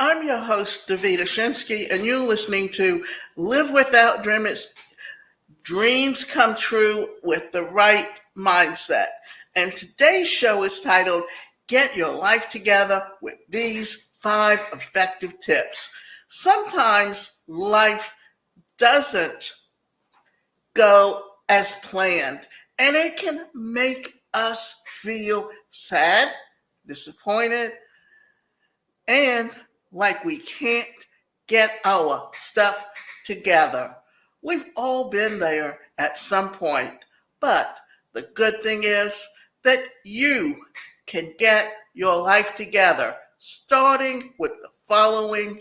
I'm your host, Davida Shinsky, and you're listening to Live Without Dreamers, Dreams Come True with the Right Mindset. And today's show is titled, Get Your Life Together with These 5 Effective Tips. Sometimes life doesn't go as planned, and it can make us feel sad, disappointed, and like we can't get our stuff together. We've all been there at some point, but the good thing is that you can get your life together, starting with the following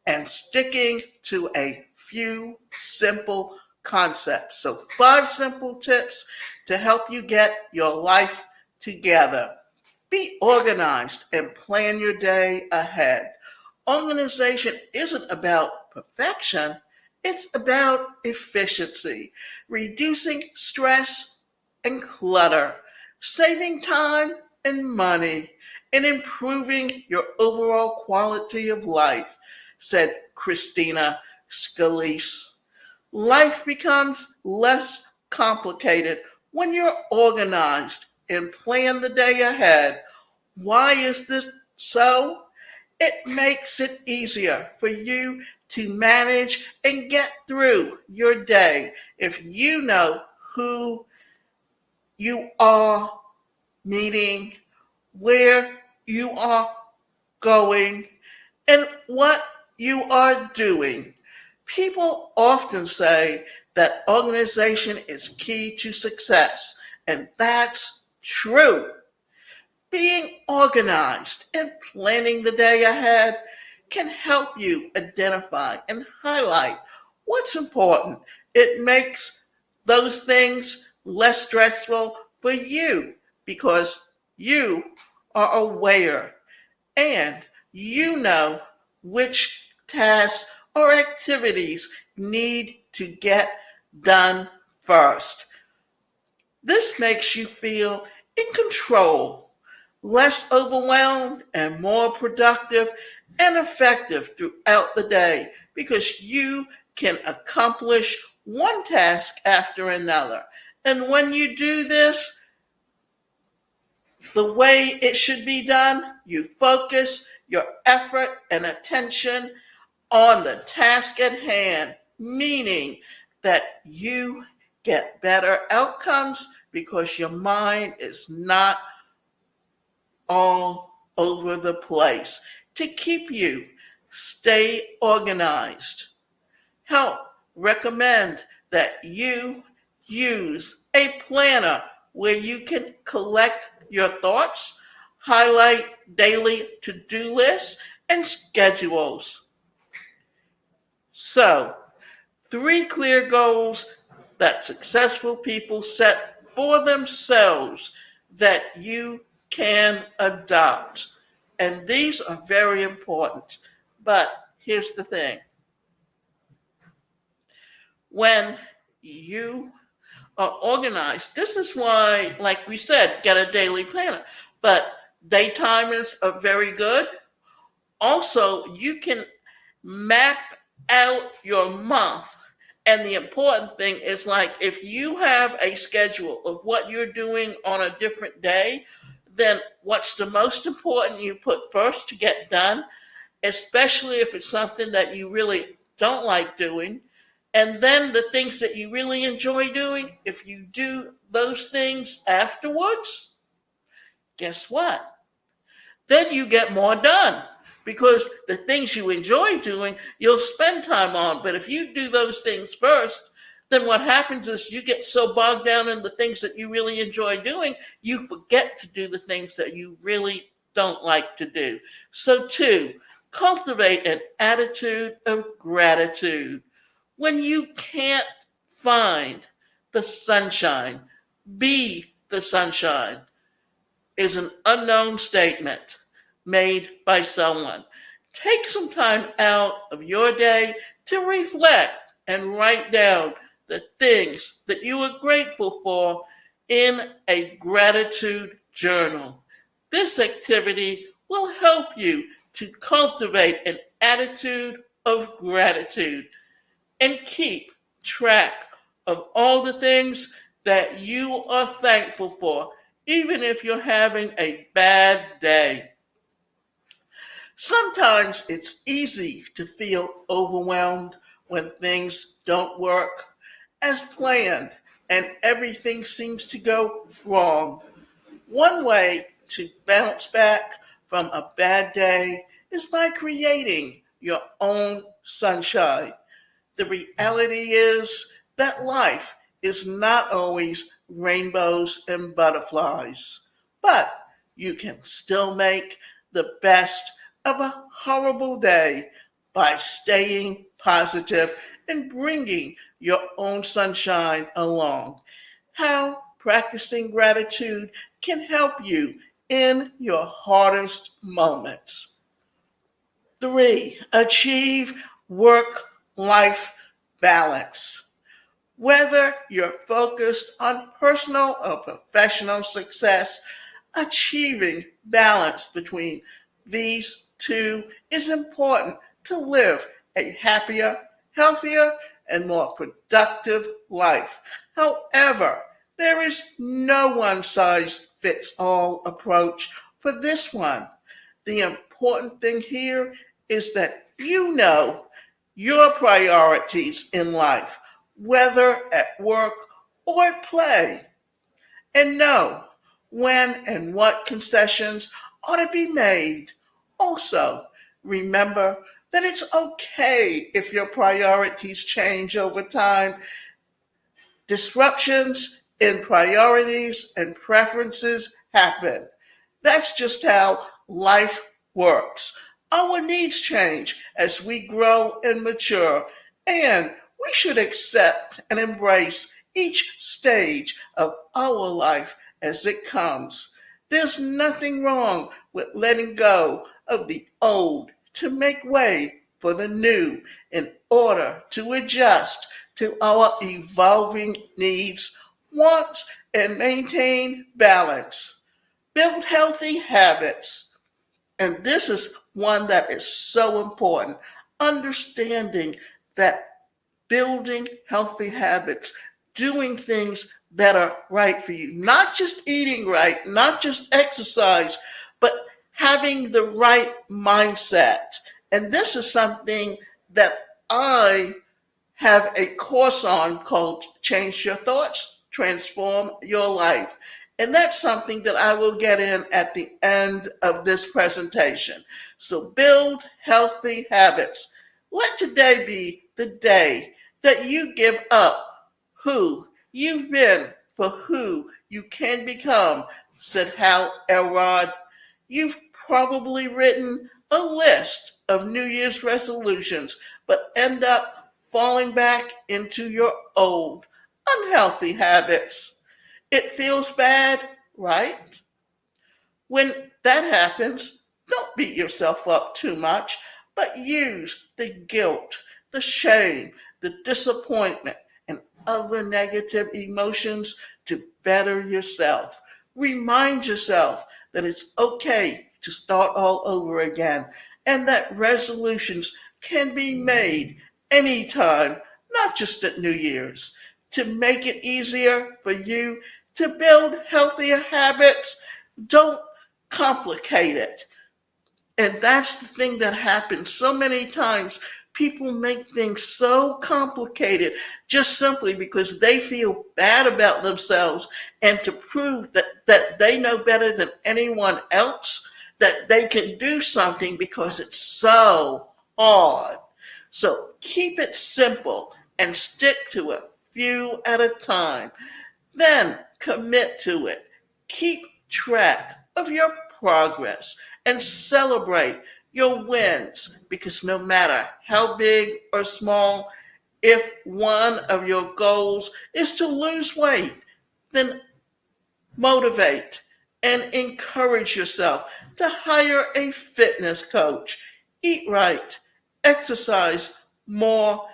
and sticking to a few simple concepts. So, 5 simple tips to help you get your life together. Be organized and plan your day ahead. Organization isn't about perfection, it's about efficiency, reducing stress and clutter, saving time and money, and improving your overall quality of life, said Christina Scalise. Life becomes less complicated when you're organized and plan the day ahead. Why is this so? It makes it easier for you to manage and get through your day if you know who you are meeting, where you are going, and what you are doing. People often say that organization is key to success, and that's true. Being organized and planning the day ahead can help you identify and highlight what's important. It makes those things less stressful for you because you are aware and you know which tasks or activities need to get done first. This makes you feel in control, less overwhelmed, and more productive and effective throughout the day because you can accomplish one task after another. And when you do this the way it should be done, you focus your effort and attention on the task at hand, meaning that you get better outcomes because your mind is not all over the place. To keep you stay organized, help recommend that you use a planner where you can collect your thoughts, highlight daily to-do lists, and schedules. So, 3 clear goals that successful people set for themselves that you can adopt. And these are very important. But here's the thing. When you are organized, this is why, like we said, get a daily planner. But day timers are very good. Also, you can map out your month. And the important thing is, like, if you have a schedule of what you're doing on a different day, then what's the most important you put first to get done, especially if it's something that you really don't like doing. And then the things that you really enjoy doing, if you do those things afterwards, guess what? Then you get more done because the things you enjoy doing, you'll spend time on. But if you do those things first, then what happens is you get so bogged down in the things that you really enjoy doing, you forget to do the things that you really don't like to do. So 2, cultivate an attitude of gratitude. When you can't find the sunshine, be the sunshine is an unknown statement made by someone. Take some time out of your day to reflect and write down the things that you are grateful for in a gratitude journal. This activity will help you to cultivate an attitude of gratitude and keep track of all the things that you are thankful for, even if you're having a bad day. Sometimes it's easy to feel overwhelmed when things don't work as planned and everything seems to go wrong. One way to bounce back from a bad day is by creating your own sunshine. The reality is that life is not always rainbows and butterflies, but you can still make the best of a horrible day by staying positive and bringing your own sunshine along. How practicing gratitude can help you in your hardest moments. 3, achieve work life balance. Whether you're focused on personal or professional success, achieving balance between these two is important to live a happier, healthier, and more productive life. However, there is no one size fits all approach for this one. The important thing here is that you know your priorities in life, whether at work or at play, and know when and what concessions ought to be made. Also, remember that it's okay if your priorities change over time. Disruptions in priorities and preferences happen. That's just how life works. Our needs change as we grow and mature, and we should accept and embrace each stage of our life as it comes. There's nothing wrong with letting go of the old to make way for the new in order to adjust to our evolving needs, wants, and maintain balance. Build healthy habits. And this is one that is so important. Understanding that building healthy habits, doing things that are right for you, not just eating right, not just exercise, but having the right mindset. And this is something that I have a course on called Change Your Thoughts, Transform Your Life. And that's something that I will get in at the end of this presentation. So build healthy habits. Let today be the day that you give up who you've been for who you can become, said Hal Elrod. You've probably written a list of New Year's resolutions, but end up falling back into your old unhealthy habits. It feels bad, right? When that happens, don't beat yourself up too much, but use the guilt, the shame, the disappointment, and other negative emotions to better yourself. Remind yourself that it's okay to start all over again and that resolutions can be made anytime, not just at New Year's. To make it easier for you to build healthier habits, don't complicate it. And that's the thing that happens so many times. People make things so complicated just simply because they feel bad about themselves and to prove that they know better than anyone else, that they can do something because it's so hard. So keep it simple and stick to a few at a time. Then commit to it. Keep track of your progress and celebrate your wins because no matter how big or small, if one of your goals is to lose weight, then motivate and encourage yourself to hire a fitness coach, eat right, exercise more,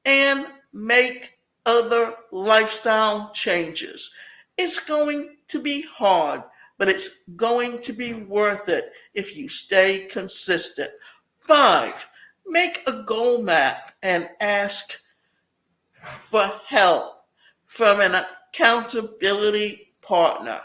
and make other lifestyle changes. It's going to be hard, but it's going to be worth it if you stay consistent. 5, make a goal map and ask for help from an accountability partner.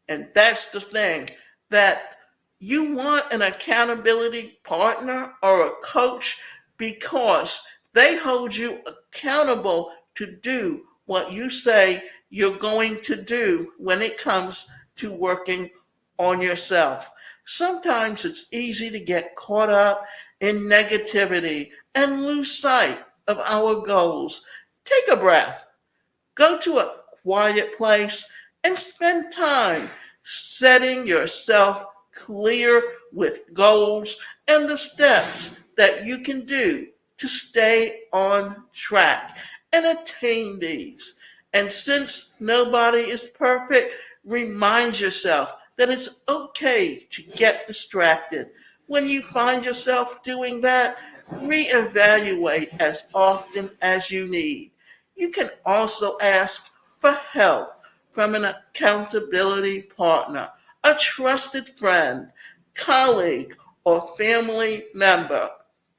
And that's the thing, that you want an accountability partner or a coach because they hold you accountable to do what you say you're going to do when it comes to working on yourself. Sometimes it's easy to get caught up in negativity and lose sight of our goals. Take a breath. Go to a quiet place and spend time setting yourself clear with goals and the steps that you can do to stay on track and attain these. And since nobody is perfect, remind yourself that it's okay to get distracted. When you find yourself doing that, reevaluate as often as you need. You can also ask for help from an accountability partner, a trusted friend, colleague, or family member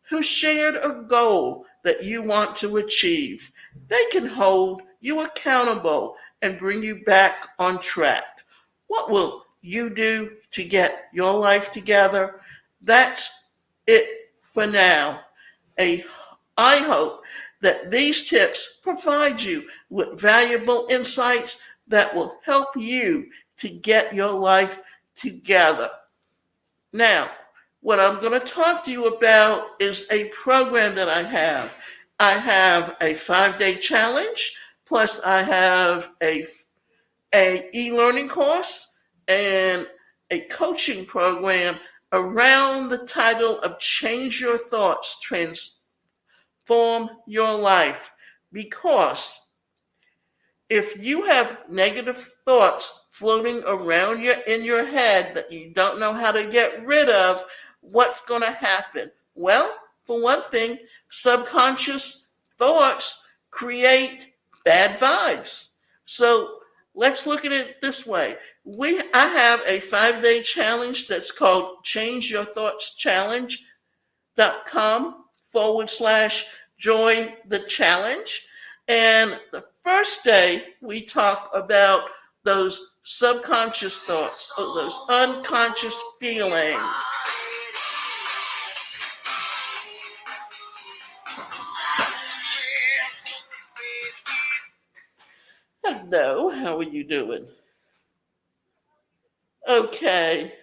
who shared a goal that you want to achieve. They can hold you accountable and bring you back on track. What will you do to get your life together? That's it for now. A, I hope that these tips provide you with valuable insights that will help you to get your life together. Now, what I'm going to talk to you about is a program that I have. I have a 5-day challenge, plus I have a e-learning course and a coaching program around the title of Change Your Thoughts, Transform Your Life. Because if you have negative thoughts floating around in your head that you don't know how to get rid of, what's going to happen? Well, for one thing, subconscious thoughts create bad vibes. So let's look at it this way. I have a 5-day challenge that's called Change Your Thoughts Challenge.com/join the challenge. And the first day we talk about those subconscious thoughts, those unconscious feelings. Hello, how are you doing? Okay.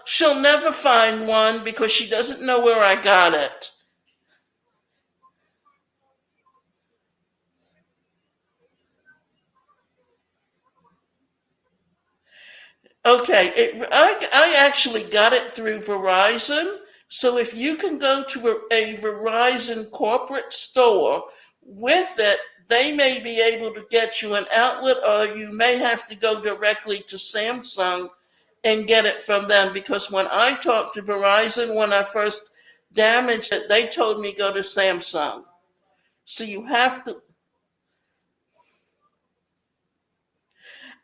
She'll never find one because she doesn't know where I got it. Okay, I actually got it through Verizon. So if you can go to a Verizon corporate store with it, they may be able to get you an outlet, or you may have to go directly to Samsung and get it from them. Because when I talked to Verizon, when I first damaged it, they told me go to Samsung. So you have to.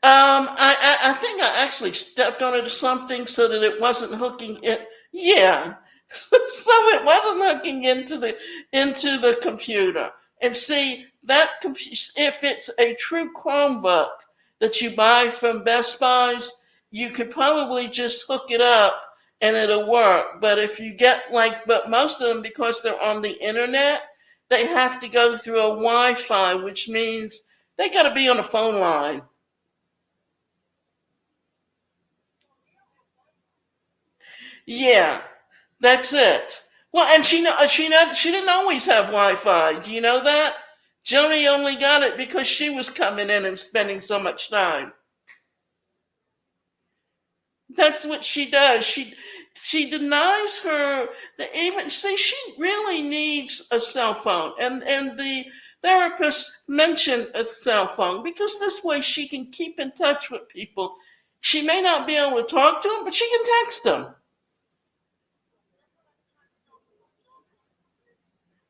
I think I actually stepped on it or something so that it wasn't hooking it. Yeah, so it wasn't hooking into the computer. And see that if it's a true Chromebook that you buy from Best Buys, you could probably just hook it up and it'll work. But if you get but most of them, because they're on the internet, they have to go through a Wi-Fi, which means they got to be on a phone line. Yeah, that's it. Well, and she didn't always have Wi-Fi. Do you know that? Joni only got it because she was coming in and spending so much time. That's what she does. She denies her even see she really needs a cell phone, and the therapist mentioned a cell phone because this way she can keep in touch with people. She may not be able to talk to him, but she can text him.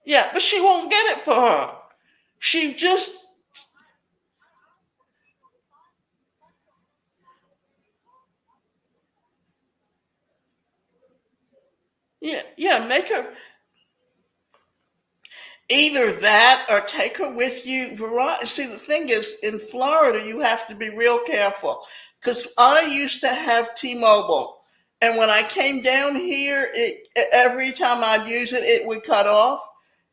Yeah, but she won't get it for her. She just, yeah, make her either that or take her with you. See, the thing is, in Florida, you have to be real careful because I used to have T-Mobile, and when I came down here, every time I'd use it, it would cut off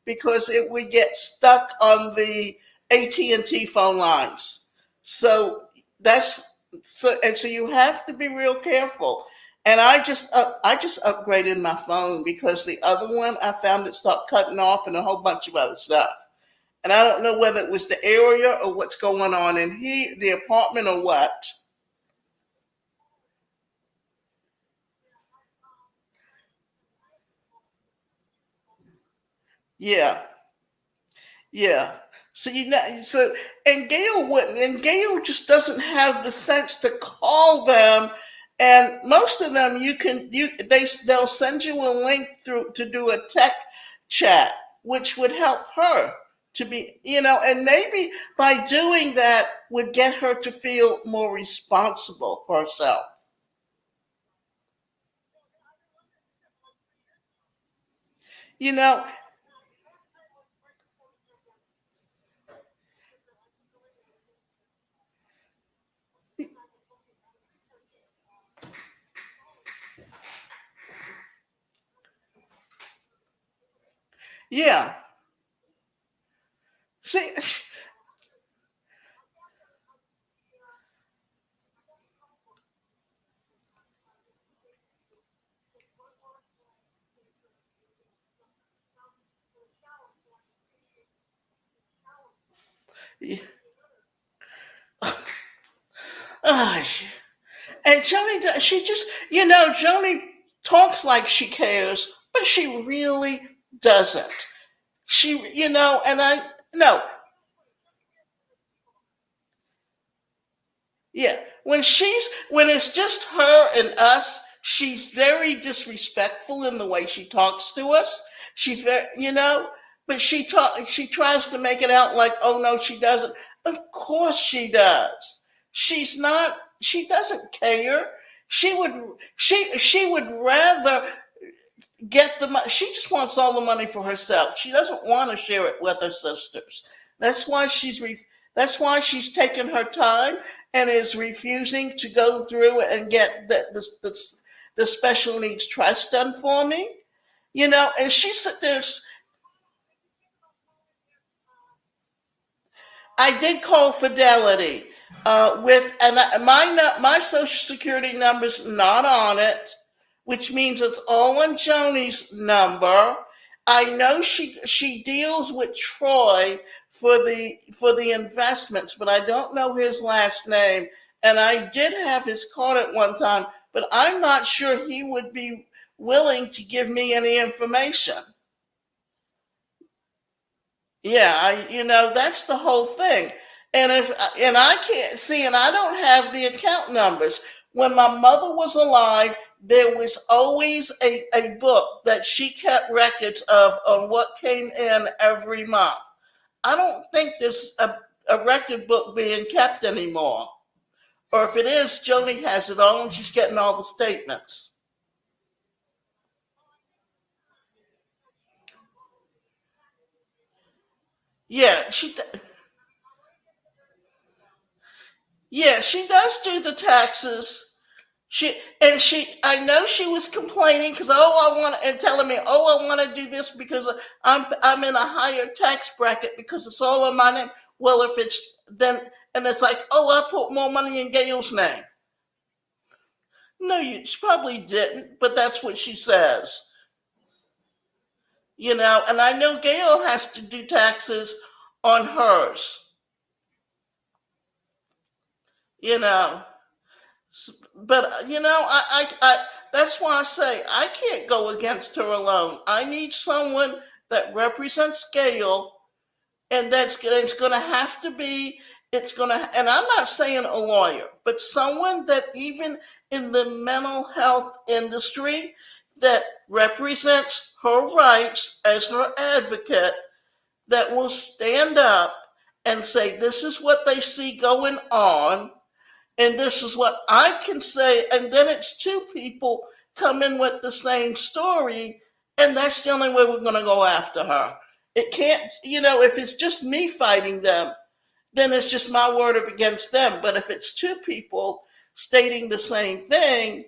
because it would get stuck on the AT&T phone lines. So that's so you have to be real careful. And I just upgraded my phone because the other one I found it stopped cutting off and a whole bunch of other stuff. And I don't know whether it was the area or what's going on in here, the apartment or what. Yeah, yeah. So and Gail wouldn't, and Gail just doesn't have the sense to call them. And most of them, they'll send you a link through to do a tech chat, which would help her to be, and maybe by doing that would get her to feel more responsible for herself. You know, yeah. See, ah, and she just, Joni talks like she cares, but she really doesn't. And no, yeah. When it's just her and us, she's very disrespectful in the way she talks to us. She's very, but she tries to make it out like, oh no, she doesn't. Of course she does. She's not, she doesn't care. She would rather get the money. She just wants all the money for herself. She doesn't want to share it with her sisters. That's why that's why she's taken her time and is refusing to go through and get the special needs trust done for me. And she said there's I did call Fidelity with and my social security number's not on it, which means it's all on Joni's number. I know she deals with Troy for the investments, but I don't know his last name. And I did have his card at one time, but I'm not sure he would be willing to give me any information. Yeah, that's the whole thing. And I can't see, and I don't have the account numbers. When my mother was alive, there was always a book that she kept records of on what came in every month. I don't think there's a record book being kept anymore. Or if it is, Joni has it all and she's getting all the statements. Yeah, she does do the taxes. I know she was complaining because I want and telling me I want to do this because I'm in a higher tax bracket because it's all on my name. Well, if it's then and it's like I put more money in Gail's name. No, she probably didn't, but that's what she says. And I know Gail has to do taxes on hers. You know, but that's why I say I can't go against her alone. I need someone that represents Gail, and it's going to have to be it's going to, and I'm not saying a lawyer, but someone that even in the mental health industry that represents her rights as her advocate, that will stand up and say, this is what they see going on, and this is what I can say. And then it's two people come in with the same story, and that's the only way we're going to go after her. It can't, if it's just me fighting them, then it's just my word against them. But if it's two people stating the same thing,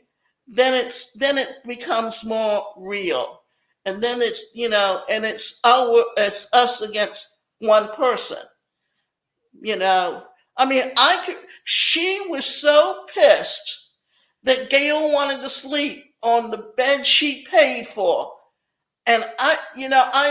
then it becomes more real. And then it's, and it's us against one person. I mean, she was so pissed that Gail wanted to sleep on the bed she paid for. And I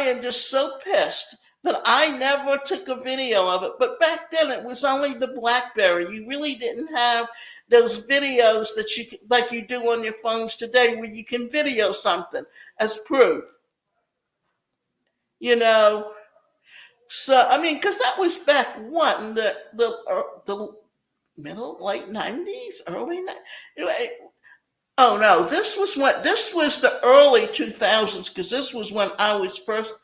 am just so pissed that I never took a video of it. But back then it was only the BlackBerry. You really didn't have those videos that you like you do on your phones today, where you can video something as proof. So I mean, because that was back when the middle late 90s, early. Oh no, this was the early 2000s, because this was when I was first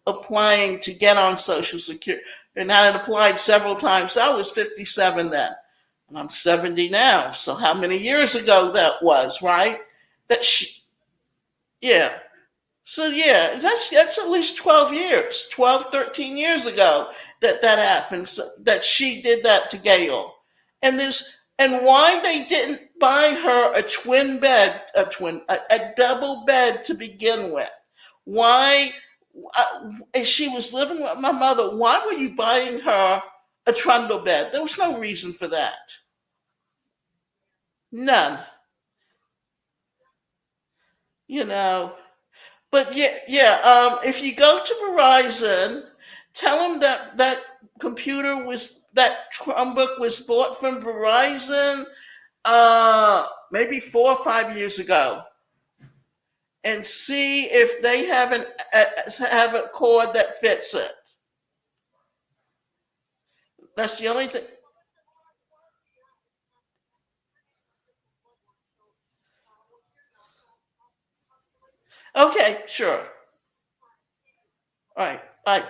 applying to get on Social Security, and I had applied several times. I was 57 then, and I'm 70 now. So how many years ago that was, right? Yeah. So yeah, that's at least 12 years, 12, 13 years ago that happened. So, that she did that to Gail, and why they didn't buy her a double bed to begin with? Why, if she was living with my mother, why were you buying her a trundle bed? There was no reason for that. None. You know. But if you go to Verizon, tell them that Chromebook was bought from Verizon, maybe 4 or 5 years ago, and see if they have a cord that fits it. That's the only thing. Okay, sure. All right, bye.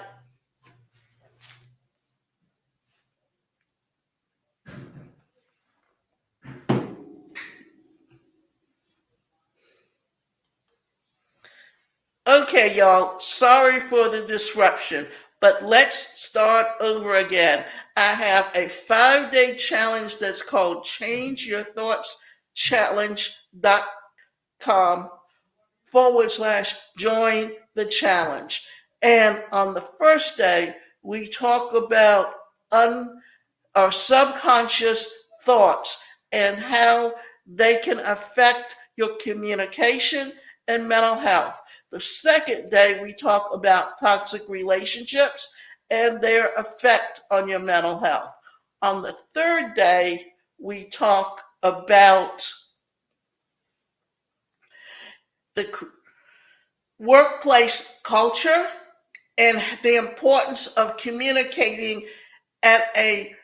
Okay, y'all. Sorry for the disruption, but let's start over again. I have a 5-day challenge that's called Change Your Thoughts Challenge.com/join the challenge. And on the first day, we talk about our subconscious thoughts and how they can affect your communication and mental health. The second day, we talk about toxic relationships and their effect on your mental health. On the third day, we talk about the workplace culture and the importance of communicating at a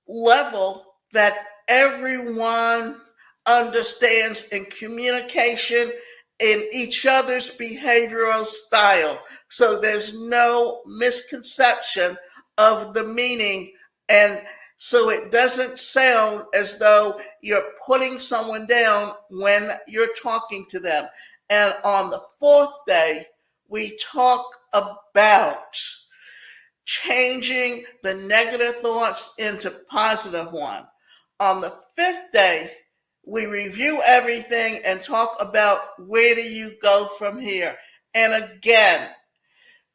level that everyone understands, in communication in each other's behavioral style. So there's no misconception of the meaning, and so it doesn't sound as though you're putting someone down when you're talking to them. And on the fourth day, we talk about changing the negative thoughts into positive one. On the fifth day, we review everything and talk about where do you go from here. And again,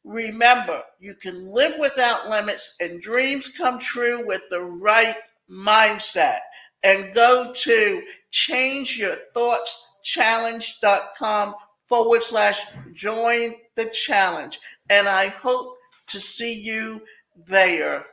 remember, you can live without limits and dreams come true with the right mindset. And go to changeyourthoughtschallenge.com/join the challenge. And I hope to see you there.